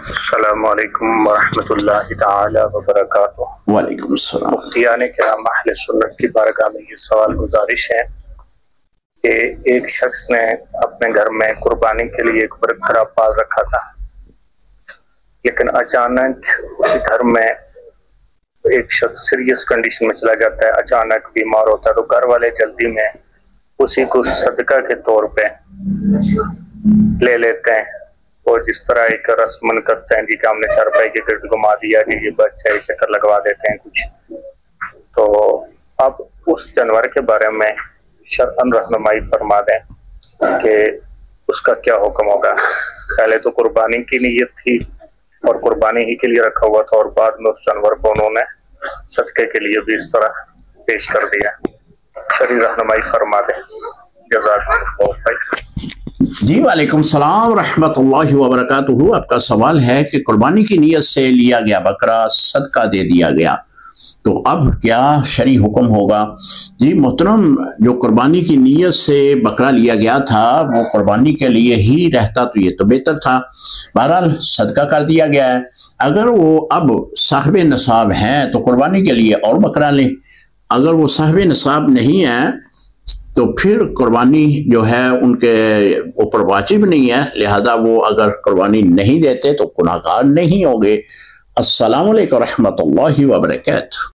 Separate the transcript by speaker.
Speaker 1: السلام علیکم ورحمۃ اللہ تعالی وبرکاتہ۔
Speaker 2: وعلیکم السلام۔
Speaker 1: مفتیان کرام اہل سنت کی بارگاہ میں یہ سوال گزارش ہے کہ ایک شخص نے اپنے گھر میں قربانی کے لیے ایک بکرا پال رکھا تھا، لیکن اچانک اسی گھر میں ایک شخص سیریس کنڈیشن میں چلا جاتا ہے، اچانک بیمار ہوتا ہے، تو گھر والے جلدی میں اسی کو صدقہ کے طور پہ لے لیتے ہیں، اور جس طرح ایک رسمن کرتے ہیں کہ ہم نے چارپائی کے گرد گھما دیا کہ یہ بچہ ہی چکر لگوا دیتے ہیں کچھ۔ تو اب اس جانور کے بارے میں شرعاً رہنمائی فرما دیں کہ اس کا کیا حکم ہوگا۔ پہلے تو قربانی کی نیت تھی اور قربانی ہی کے لیے رکھا ہوا تھا، اور بعد میں اس جانور کو انہوں نے صدقے کے لیے بھی اس طرح پیش کر دیا۔ شرعی رہنمائی فرما دیں۔ جزاک اللہ خیر۔
Speaker 2: جی وعلیکم السلام ورحمۃ اللہ وبرکاتہ۔ آپ کا سوال ہے کہ قربانی کی نیت سے لیا گیا بکرا صدقہ دے دیا گیا تو اب کیا شرعی حکم ہوگا؟ جی محترم، جو قربانی کی نیت سے بکرا لیا گیا تھا وہ قربانی کے لیے ہی رہتا تو یہ تو بہتر تھا، بہرحال صدقہ کر دیا گیا ہے۔ اگر وہ اب صاحب نصاب ہیں تو قربانی کے لیے اور بکرا لیں، اگر وہ صاحب نصاب نہیں ہے تو پھر قربانی جو ہے ان کے اوپر واجب نہیں ہے، لہذا وہ اگر قربانی نہیں دیتے تو گناہگار نہیں ہوں گے۔ السلام علیکم ورحمۃ اللہ وبرکاتہ۔